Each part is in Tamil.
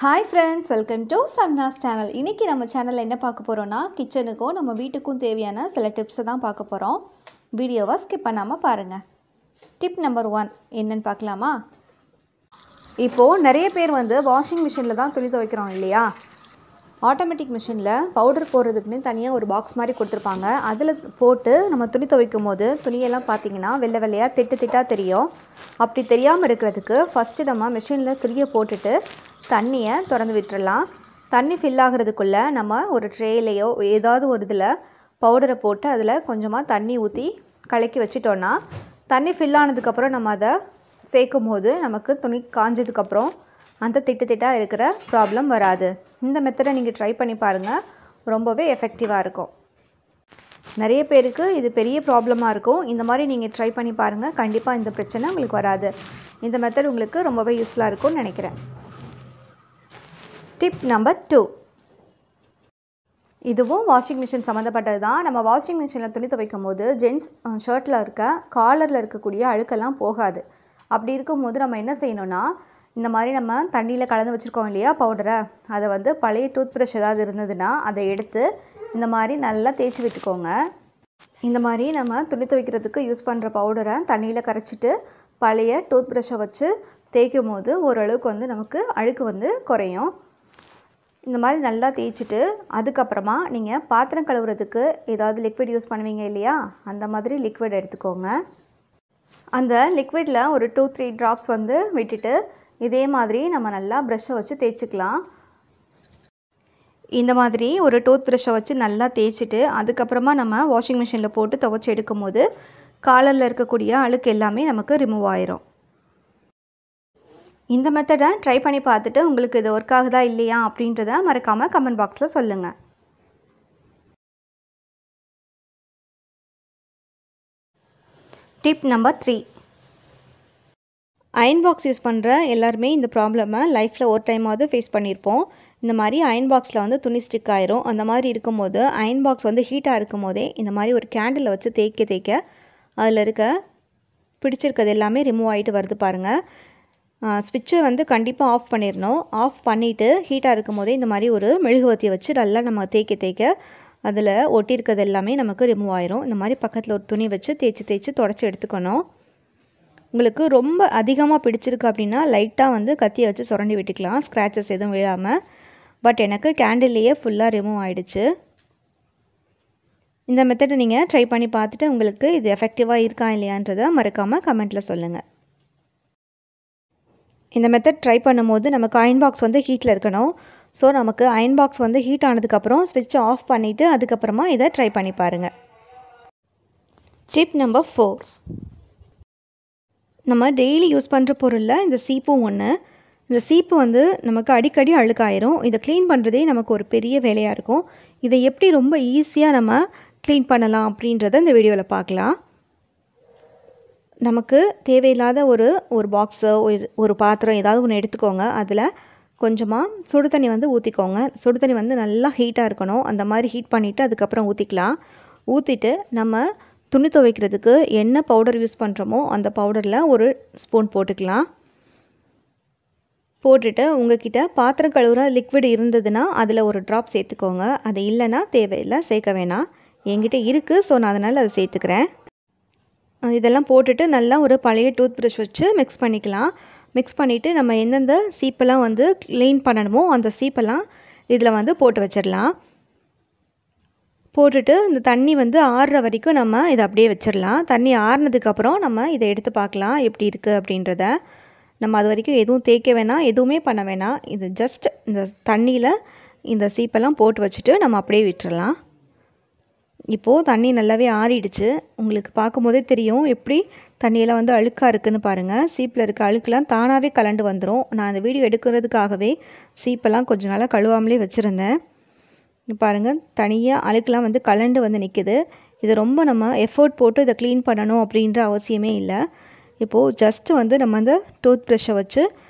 Hi friends, welcome to Samna's channel. இன்னைக்கு நம்ம சேனல்ல என்ன பார்க்க போறோம்னா கிச்சனுக்கும் நம்ம வீட்டுக்கும் தேவையான சில டிப்ஸ் தான் பார்க்க போறோம். வீடியோவை ஸ்கிப் பண்ணாம பாருங்க. டிப் நம்பர் 1 என்னன்னு பார்க்கலாமா? இப்போ நிறைய பேர் வாஷிங் மிஷின்ல தான் துணி துவைக்கிறோம் இல்லையா? ஆட்டோமேட்டிக் மிஷினில் பவுடர் போடுறதுக்குன்னு தனியாக ஒரு பாக்ஸ் மாதிரி கொடுத்துருப்பாங்க. அதில் போட்டு நம்ம துணி துவைக்கும் போது துணியெல்லாம் பார்த்தீங்கன்னா வெள்ளை வெள்ளையாக திட்டாக தெரியும். அப்படி தெரியாமல் இருக்கிறதுக்கு ஃபஸ்ட்டு நம்ம மிஷினில் துணியை போட்டுட்டு தண்ணியை திறந்து விட்டுறலாம். தண்ணி ஃபில் ஆகிறதுக்குள்ளே நம்ம ஒரு ட்ரேலையோ ஏதாவது ஒரு இதில் பவுடரை போட்டு அதில் கொஞ்சமாக தண்ணி ஊற்றி கலக்கி வச்சிட்டோன்னா தண்ணி ஃபில் ஆனதுக்கப்புறம் நம்ம அதை சேர்க்கும் போது நமக்கு துணி காஞ்சதுக்கப்புறம் அந்த திட்டாக இருக்கிற ப்ராப்ளம் வராது. இந்த மெத்தடை நீங்கள் ட்ரை பண்ணி பாருங்கள், ரொம்பவே எஃபெக்டிவாக இருக்கும். நிறைய பேருக்கு இது பெரிய ப்ராப்ளமாக இருக்கும். இந்த மாதிரி நீங்கள் ட்ரை பண்ணி பாருங்கள், கண்டிப்பாக இந்த பிரச்சனை உங்களுக்கு வராது. இந்த மெத்தட் உங்களுக்கு ரொம்பவே யூஸ்ஃபுல்லாக இருக்கும்னு நினைக்கிறேன். டிப் நம்பர் 2, இதுவும் வாஷிங் மிஷின் சம்மந்தப்பட்டது தான். நம்ம வாஷிங் மிஷினில் துணி துவைக்கும் போது ஜென்ஸ் ஷர்ட்டில் இருக்க காலரில் இருக்கக்கூடிய அழுக்கெல்லாம் போகாது. அப்படி இருக்கும்போது நம்ம என்ன செய்யணும்னா, இந்த மாதிரி நம்ம தண்ணியில் கலந்து வச்சுருக்கோம் இல்லையா பவுடரை, அதை பழைய டூத் ப்ரஷ் ஏதாவது இருந்ததுன்னா அதை எடுத்து இந்த மாதிரி நல்லா தேய்ச்சி விட்டுக்கோங்க. இந்த மாதிரி நம்ம துணி துவைக்கிறதுக்கு யூஸ் பண்ணுற பவுடரை தண்ணியில் கரைச்சிட்டு பழைய டூத் ப்ரஷ்ஷை வச்சு தேய்க்கும் போது ஓரளவுக்கு நமக்கு அழுக்கு குறையும். இந்த மாதிரி நல்லா தேய்ச்சிட்டு அதுக்கப்புறமா நீங்கள் பாத்திரம் கழுவுறதுக்கு ஏதாவது லிக்விட் யூஸ் பண்ணுவீங்க இல்லையா, அந்த மாதிரி லிக்விட் எடுத்துக்கோங்க. அந்த லிக்விடில் ஒரு 2-3 ட்ராப்ஸ் விட்டுட்டு இதே மாதிரி நம்ம நல்லா ப்ரஷ்ஷை வச்சு தேய்ச்சிக்கலாம். இந்த மாதிரி ஒரு டூத் ப்ரஷ்ஷை வச்சு நல்லா தேய்ச்சிட்டு அதுக்கப்புறமா நம்ம வாஷிங் மிஷினில் போட்டு துவைச்சி எடுக்கும் போது காலரில் இருக்கக்கூடிய அழுக்கு எல்லாமே நமக்கு ரிமூவ் ஆயிரும். இந்த மெத்தடை ட்ரை பண்ணி பார்த்துட்டு உங்களுக்கு இது ஒர்க் ஆகுதா இல்லையா அப்படின்றத மறக்காமல் கமெண்ட் பாக்ஸில் சொல்லுங்கள். Tip number 3, iron box use பண்ணுற எல்லாருமே இந்த ப்ராப்ளமை லைஃப்பில் ஒரு டைமாவது ஃபேஸ் பண்ணியிருப்போம். இந்த மாதிரி அயன் பாக்ஸில் துணி ஸ்டிக் ஆயிரும். அந்த மாதிரி இருக்கும்போது அயன் பாக்ஸ் ஹீட்டாக இருக்கும் போதே இந்த மாதிரி ஒரு கேண்டிலை வச்சு தேய்க்க அதில் இருக்க பிடிச்சிருக்கிறது எல்லாமே ரிமூவ் ஆகிட்டு வருது பாருங்கள். ஸ்விட்சை கண்டிப்பாக ஆஃப் பண்ணிடணும். ஆஃப் பண்ணிவிட்டு ஹீட்டாக இருக்கும் போதே இந்த மாதிரி ஒரு மெழுகுவர்த்தியை வச்சு நல்லா நம்ம தேய்க்க அதில் ஒட்டியிருக்கிறது எல்லாமே நமக்கு ரிமூவ் ஆயிரும். இந்த மாதிரி பக்கத்தில் ஒரு துணி வச்சு தேய்ச்சி தொடச்சி எடுத்துக்கணும். உங்களுக்கு ரொம்ப அதிகமாக பிடிச்சிருக்கு அப்படின்னா லைட்டாக கத்தியை வச்சு சுரண்டி விட்டுக்கலாம், ஸ்க்ராச்சஸ் எதுவும் விழாமல். பட் எனக்கு கேண்டில்லையே ஃபுல்லாக ரிமூவ் ஆகிடுச்சு. இந்த மெத்தடை நீங்கள் ட்ரை பண்ணி பார்த்துட்டு உங்களுக்கு இது எஃபெக்டிவாக இருக்கா இல்லையான்றதை மறக்காமல் கமெண்ட்டில் சொல்லுங்கள். இந்த மெத்தட் ட்ரை பண்ணும்போது நமக்கு அயன் பாக்ஸ் ஹீட்டில் இருக்கணும். ஸோ நமக்கு அயன் பாக்ஸ் ஹீட் ஆனதுக்கப்புறம் ஸ்விட்சை ஆஃப் பண்ணிவிட்டு அதுக்கப்புறமா இதை ட்ரை பண்ணி பாருங்கள். டிப் நம்பர் 4, நம்ம டெய்லி யூஸ் பண்ணுற பொருளில் இந்த சீப்பும் ஒன்று. இந்த சீப்பு நமக்கு அடிக்கடி அழுக்காயிரும். இதை க்ளீன் பண்ணுறதே நமக்கு ஒரு பெரிய வேலையாக இருக்கும். இதை எப்படி ரொம்ப ஈஸியாக நம்ம க்ளீன் பண்ணலாம் அப்படின்றத இந்த வீடியோவில் பார்க்கலாம். நமக்கு தேவையில்லாத ஒரு பாக்ஸோ ஒரு பாத்திரம் ஏதாவது ஒன்று எடுத்துக்கோங்க. அதில் கொஞ்சமாக சுடு தண்ணி ஊற்றிக்கோங்க. சுடு தண்ணி நல்லா ஹீட்டாக இருக்கணும். அந்த மாதிரி ஹீட் பண்ணிவிட்டு அதுக்கப்புறம் ஊற்றிக்கலாம். ஊற்றிட்டு நம்ம துணி துவைக்கிறதுக்கு என்ன பவுடர் யூஸ் பண்ணுறோமோ அந்த பவுடரில் ஒரு ஸ்பூன் போட்டுக்கலாம். போட்டுட்டு உங்கள்கிட்ட பாத்திரம் கழுவுற லிக்விட் இருந்ததுன்னா அதில் ஒரு ட்ராப் சேர்த்துக்கோங்க. அது இல்லைன்னா தேவையில்லை, சேர்க்க வேணாம். என்கிட்ட இருக்குது, ஸோ நான் அதனால் அதை சேர்த்துக்கிறேன். இதெல்லாம் போட்டுட்டு நல்லா ஒரு பழைய டூத் ப்ரஷ் வச்சு மிக்ஸ் பண்ணிக்கலாம். மிக்ஸ் பண்ணிவிட்டு நம்ம எந்தெந்த சீப்பெல்லாம் க்ளீன் பண்ணணுமோ அந்த சீப்பெல்லாம் இதில் போட்டு வச்சிடலாம். போட்டுட்டு இந்த தண்ணி ஆறுற வரைக்கும் நம்ம இதை அப்படியே வச்சிடலாம். தண்ணி ஆறுனதுக்கப்புறம் நம்ம இதை எடுத்து பார்க்கலாம் எப்படி இருக்குது அப்படின்றத. நம்ம அது வரைக்கும் எதுவும் தேய்க்க வேணாம், எதுவுமே பண்ண வேணாம். இது ஜஸ்ட் இந்த தண்ணியில் இந்த சீப்பெல்லாம் போட்டு வச்சுட்டு நம்ம அப்படியே விட்டுறலாம். இப்போது தண்ணி நல்லாவே ஆறிடுச்சு. உங்களுக்கு பார்க்கும்போதே தெரியும் எப்படி தண்ணியெல்லாம் அழுக்காக இருக்குதுன்னு பாருங்கள். சீப்பில் இருக்க அழுக்கெலாம் தானாகவே கலண்டு வந்துடும். நான் அந்த வீடியோ எடுக்கிறதுக்காகவே சீப்பெல்லாம் கொஞ்சம் நாளாக கழுவாமலே வச்சுருந்தேன். பாருங்கள், தனியாக அழுக்கெலாம் கலண்டு நிற்கிது. இது ரொம்ப நம்ம எஃபோர்ட் போட்டு இதை க்ளீன் பண்ணணும் அப்படின்ற அவசியமே இல்லை. இப்போது ஜஸ்ட்டு நம்ம அந்த டூத் ப்ரஷ்ஷை வச்சு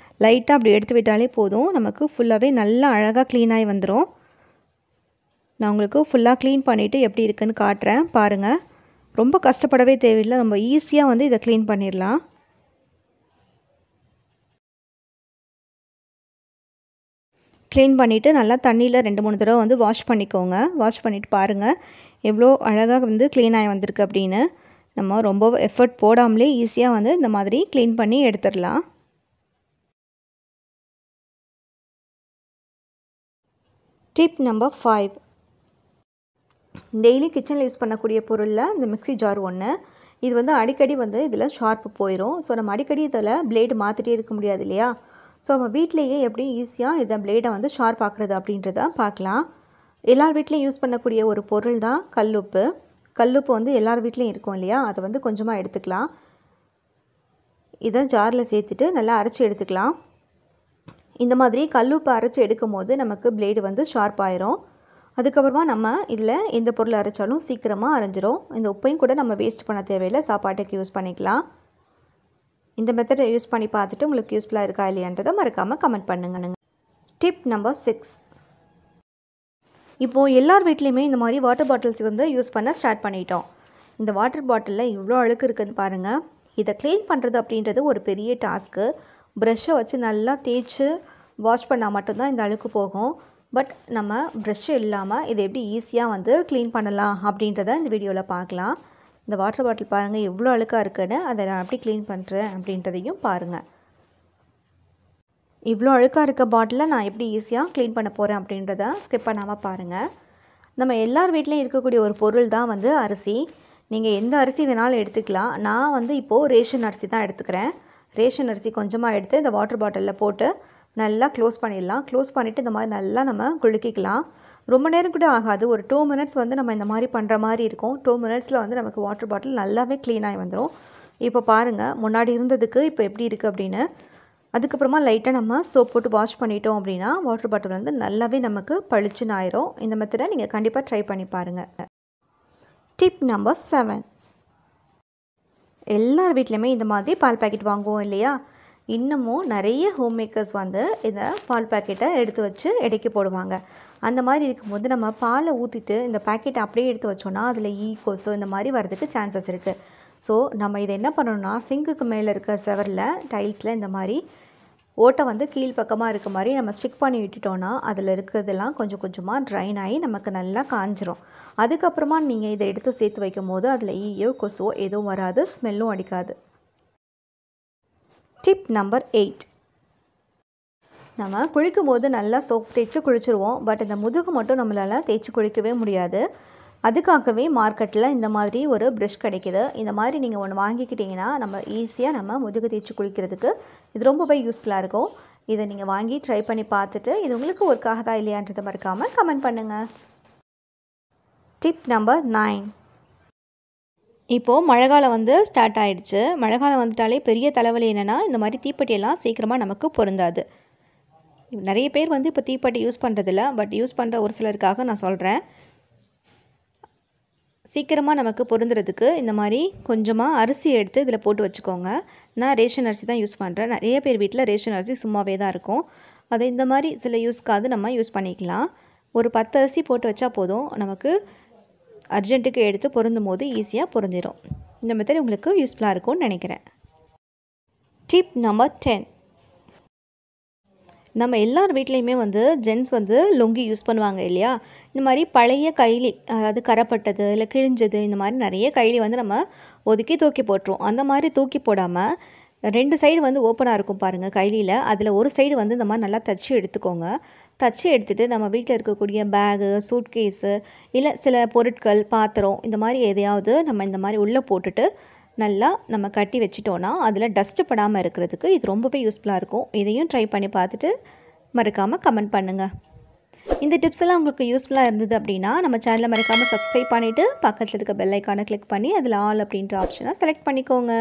லைட்டாக அப்படி எடுத்து விட்டாலே போதும், நமக்கு ஃபுல்லாகவே நல்லா அழகாக க்ளீனாகி வந்துடும். நான் உங்களுக்கு ஃபுல்லாக க்ளீன் பண்ணிவிட்டு எப்படி இருக்குன்னு காட்டுறேன் பாருங்கள். ரொம்ப கஷ்டப்படவே தேவையில்லை, நம்ம ஈஸியாக இதை க்ளீன் பண்ணிடலாம். க்ளீன் பண்ணிவிட்டு நல்லா தண்ணியில் 2-3 தடவை வந்து வாஷ் பண்ணிக்கோங்க. வாஷ் பண்ணிவிட்டு பாருங்கள் எவ்வளோ அழகாக வந்து க்ளீன் ஆகி வந்திருக்கு அப்படின்னு. நம்ம ரொம்ப எஃபர்ட் போடாமலே ஈஸியாக வந்து இந்த மாதிரி க்ளீன் பண்ணி எடுத்துடலாம். Tip number 5. டெய்லி கிச்சனில் யூஸ் பண்ணக்கூடிய பொருளில் இந்த மிக்ஸி ஜார் ஒன்று. இது வந்து அடிக்கடி வந்து இதில் ஷார்ப்பு போயிடும். ஸோ நம்ம அடிக்கடி இதில் பிளேடு மாற்றிட்டே இருக்க முடியாது இல்லையா? ஸோ நம்ம வீட்டிலேயே எப்படி ஈஸியாக இதை பிளேடை வந்து ஷார்ப் ஆக்குறது அப்படின்றத பார்க்கலாம். எல்லார் வீட்லேயும் யூஸ் பண்ணக்கூடிய ஒரு பொருள் தான் கல்லுப்பு. கல்லுப்பு வந்து எல்லார் வீட்லேயும் இருக்கும் இல்லையா? அதை வந்து கொஞ்சமாக எடுத்துக்கலாம். இதை ஜாரில் சேர்த்துட்டு நல்லா அரைச்சி எடுத்துக்கலாம். இந்த மாதிரி கல்லுப்பு அரைச்சி எடுக்கும் போது நமக்கு பிளேடு வந்து ஷார்ப் ஆயிரும். அதுக்கப்புறமா நம்ம இதில் எந்த பொருள் அரைச்சாலும் சீக்கிரமாக அரைஞ்சிரும். இந்த உப்பையும் கூட நம்ம வேஸ்ட் பண்ண தேவையில்லை, சாப்பாட்டுக்கு யூஸ் பண்ணிக்கலாம். இந்த மெத்தடை யூஸ் பண்ணி பார்த்துட்டு உங்களுக்கு யூஸ்ஃபுல்லாக இருக்கா இல்லையான்றதை மறக்காமல் கமெண்ட் பண்ணுங்க. Tip number 6. இப்போது எல்லார் வீட்லேயுமே இந்த மாதிரி வாட்டர் பாட்டில்ஸ் வந்து யூஸ் பண்ண ஸ்டார்ட் பண்ணிட்டோம். இந்த வாட்டர் பாட்டிலில் இவ்வளோ அழுக்கு இருக்குதுன்னு பாருங்கள். இதை க்ளீன் பண்ணுறது அப்படின்றது ஒரு பெரிய டாஸ்க்கு. ப்ரஷ்ஷை வச்சு நல்லா தேய்ச்சி வாஷ் பண்ணால் மட்டும்தான் இந்த அழுக்கு போகும். பட் நம்ம ப்ரஷ்ஷு இல்லாமல் இதை எப்படி ஈஸியாக வந்து க்ளீன் பண்ணலாம் அப்படின்றத இந்த வீடியோவில் பார்க்கலாம். இந்த வாட்டர் பாட்டில் பாருங்கள் எவ்வளோ அழுக்காக இருக்குன்னு, அதை நான் எப்படி க்ளீன் பண்ணுறேன் அப்படின்றதையும் பாருங்கள். இவ்வளோ அழுக்காக இருக்க பாட்டிலை நான் எப்படி ஈஸியாக க்ளீன் பண்ண போகிறேன் அப்படின்றத ஸ்கிப் பண்ணாமல் பாருங்கள். நம்ம எல்லார் வீட்லேயும் இருக்கக்கூடிய ஒரு பொருள் தான் வந்து அரிசி. நீங்கள் எந்த அரிசி வேணாலும் எடுத்துக்கலாம். நான் வந்து இப்போது ரேஷன் அரிசி தான் எடுத்துக்கிறேன். ரேஷன் அரிசி கொஞ்சமாக எடுத்து இந்த வாட்டர் பாட்டிலில் போட்டு நல்லா க்ளோஸ் பண்ணிடலாம். க்ளோஸ் பண்ணிவிட்டு இந்த மாதிரி நல்லா நம்ம குலுக்கிக்கலாம். ரொம்ப நேரம் கூட ஆகாது. ஒரு 2 மினிட்ஸ் வந்து நம்ம இந்த மாதிரி பண்ணுற மாதிரி இருக்கும். 2 மினிட்ஸில் வந்து நமக்கு வாட்டர் பாட்டில் நல்லாவே க்ளீன் ஆகி வந்துடும். இப்போ பாருங்கள் முன்னாடி இருந்ததுக்கு இப்போ எப்படி இருக்குது அப்படின்னு. அதுக்கப்புறமா லைட்டாக நம்ம சோப் போட்டு வாஷ் பண்ணிட்டோம் அப்படின்னா வாட்டர் பாட்டில் வந்து நல்லாவே நமக்கு பளிச்சுன்னு ஆயிரும். இந்த மெத்தடை நீங்கள் கண்டிப்பாக ட்ரை பண்ணி பாருங்கள். Tip number 7. எல்லார் வீட்லேயுமே இந்த மாதிரி பால் பாக்கெட் வாங்குவோம் இல்லையா? இன்னமும் நிறைய ஹோம் மேக்கர்ஸ் வந்து இந்த பால் பாக்கெட்டை எடுத்து வச்சு எடைக்கு போடுவாங்க. அந்த மாதிரி இருக்கும்போது நம்ம பாலை ஊற்றிட்டு இந்த பாக்கெட்டை அப்படியே எடுத்து வச்சோன்னா அதில் கொசு இந்த மாதிரி வரதுக்கு சான்சஸ் இருக்குது. ஸோ நம்ம இதை என்ன பண்ணணும்னா சிங்குக்கு மேலே இருக்க செவரில் டைல்ஸில் இந்த மாதிரி ஓட்டை வந்து கீழ்ப்பக்கமாக இருக்க மாதிரி நம்ம ஸ்டிக் பண்ணி விட்டுட்டோன்னா அதில் இருக்கிறதெல்லாம் கொஞ்சம் கொஞ்சமாக ட்ரைன் ஆகி நமக்கு நல்லா காஞ்சிரும். அதுக்கப்புறமா நீங்கள் இதை எடுத்து சேர்த்து வைக்கும் போது அதில் கொசுவோ எதுவும் வராது, ஸ்மெல்லும் அடிக்காது. Tip number 8. நம்ம குளிக்கும் போது நல்லா சோப் தேய்ச்சி குளிச்சுருவோம். பட் இந்த முதுகு மட்டும் நம்மளால் தேய்ச்சி குளிக்கவே முடியாது. அதுக்காகவே மார்க்கெட்டில் இந்த மாதிரி ஒரு ப்ரஷ் கிடைக்கிது. இந்த மாதிரி நீங்கள் ஒன்று வாங்கிக்கிட்டிங்கன்னா நம்ம ஈஸியாக நம்ம முதுகு தேய்ச்சி குளிக்கிறதுக்கு இது ரொம்பவே யூஸ்ஃபுல்லாக இருக்கும். இதை நீங்கள் வாங்கி ட்ரை பண்ணி பார்த்துட்டு இது உங்களுக்கு ஒர்க் ஆகுதா இல்லையான்றதை மறக்காமல் கமெண்ட் பண்ணுங்கள். Tip number 9. இப்போது மழைக்காலம் வந்து ஸ்டார்ட் ஆகிடுச்சு. மழைக்காலம் வந்துட்டாலே பெரிய தலைவலி என்னென்னா இந்த மாதிரி தீப்பெட்டியெல்லாம் சீக்கிரமாக நமக்கு பொருந்தாது. நிறைய பேர் வந்து இப்போ தீப்பெட்டி யூஸ் பண்ணுறதில்ல. பட் யூஸ் பண்ணுற ஒரு சிலருக்காக நான் சொல்கிறேன். சீக்கிரமாக நமக்கு பொருந்துறதுக்கு இந்த மாதிரி கொஞ்சமாக அரிசி எடுத்து இதில் போட்டு வச்சுக்கோங்க. நான் ரேஷன் அரிசி தான் யூஸ் பண்ணுறேன். நிறைய பேர் வீட்டில் ரேஷன் அரிசி சும்மாவே தான் இருக்கும். அதை இந்த மாதிரி சில யூஸ்க்காவது நம்ம யூஸ் பண்ணிக்கலாம். ஒரு 10 அரிசி போட்டு வச்சா போதும், நமக்கு அர்ஜென்ட்டுக்கு எடுத்து பொருந்தும் போது ஈஸியாக பொருந்திடும். இந்த மெத்தட் உங்களுக்கு யூஸ்ஃபுல்லாக இருக்கும்னு நினைக்கிறேன். Tip number 10. நம்ம எல்லார் வீட்லேயுமே வந்து ஜென்ஸ் வந்து லுங்கி யூஸ் பண்ணுவாங்க இல்லையா? இந்த மாதிரி பழைய கைலி, அதாவது கரைப்பட்டது இல்லை கிழிஞ்சது, இந்த மாதிரி நிறைய கைலி வந்து நம்ம ஒதுக்கி தூக்கி போட்டுருவோம். அந்த மாதிரி தூக்கி போடாமல் 2 சைடு வந்து ஓப்பனாக இருக்கும் பாருங்கள் கைலியில். அதில் ஒரு சைடு வந்து இந்த மாதிரி நல்லா தச்சு எடுத்துக்கோங்க. தச்சு எடுத்துகிட்டு நம்ம வீட்டில் இருக்கக்கூடிய பேகு, சூட்கேஸு இல்லை சில பொருட்கள், பாத்திரம் இந்த மாதிரி எதையாவது நம்ம இந்த மாதிரி உள்ளே போட்டுட்டு நல்லா நம்ம கட்டி வச்சிட்டோன்னா அதில் டஸ்ட்டு படாமல் இருக்கிறதுக்கு இது ரொம்பவே யூஸ்ஃபுல்லாக இருக்கும். இதையும் ட்ரை பண்ணி பார்த்துட்டு மறக்காமல் கமெண்ட் பண்ணுங்கள். இந்த டிப்ஸ் எல்லாம் உங்களுக்கு யூஸ்ஃபுல்லாக இருந்தது அப்படின்னா நம்ம சேனலை மறக்காமல் சப்ஸ்கிரைப் பண்ணிவிட்டு பக்கத்தில் இருக்க பெல் ஐக்கானை கிளிக் பண்ணி அதில் ஆல் அப்படின்ற ஆப்ஷனை செலக்ட் பண்ணிக்கோங்க.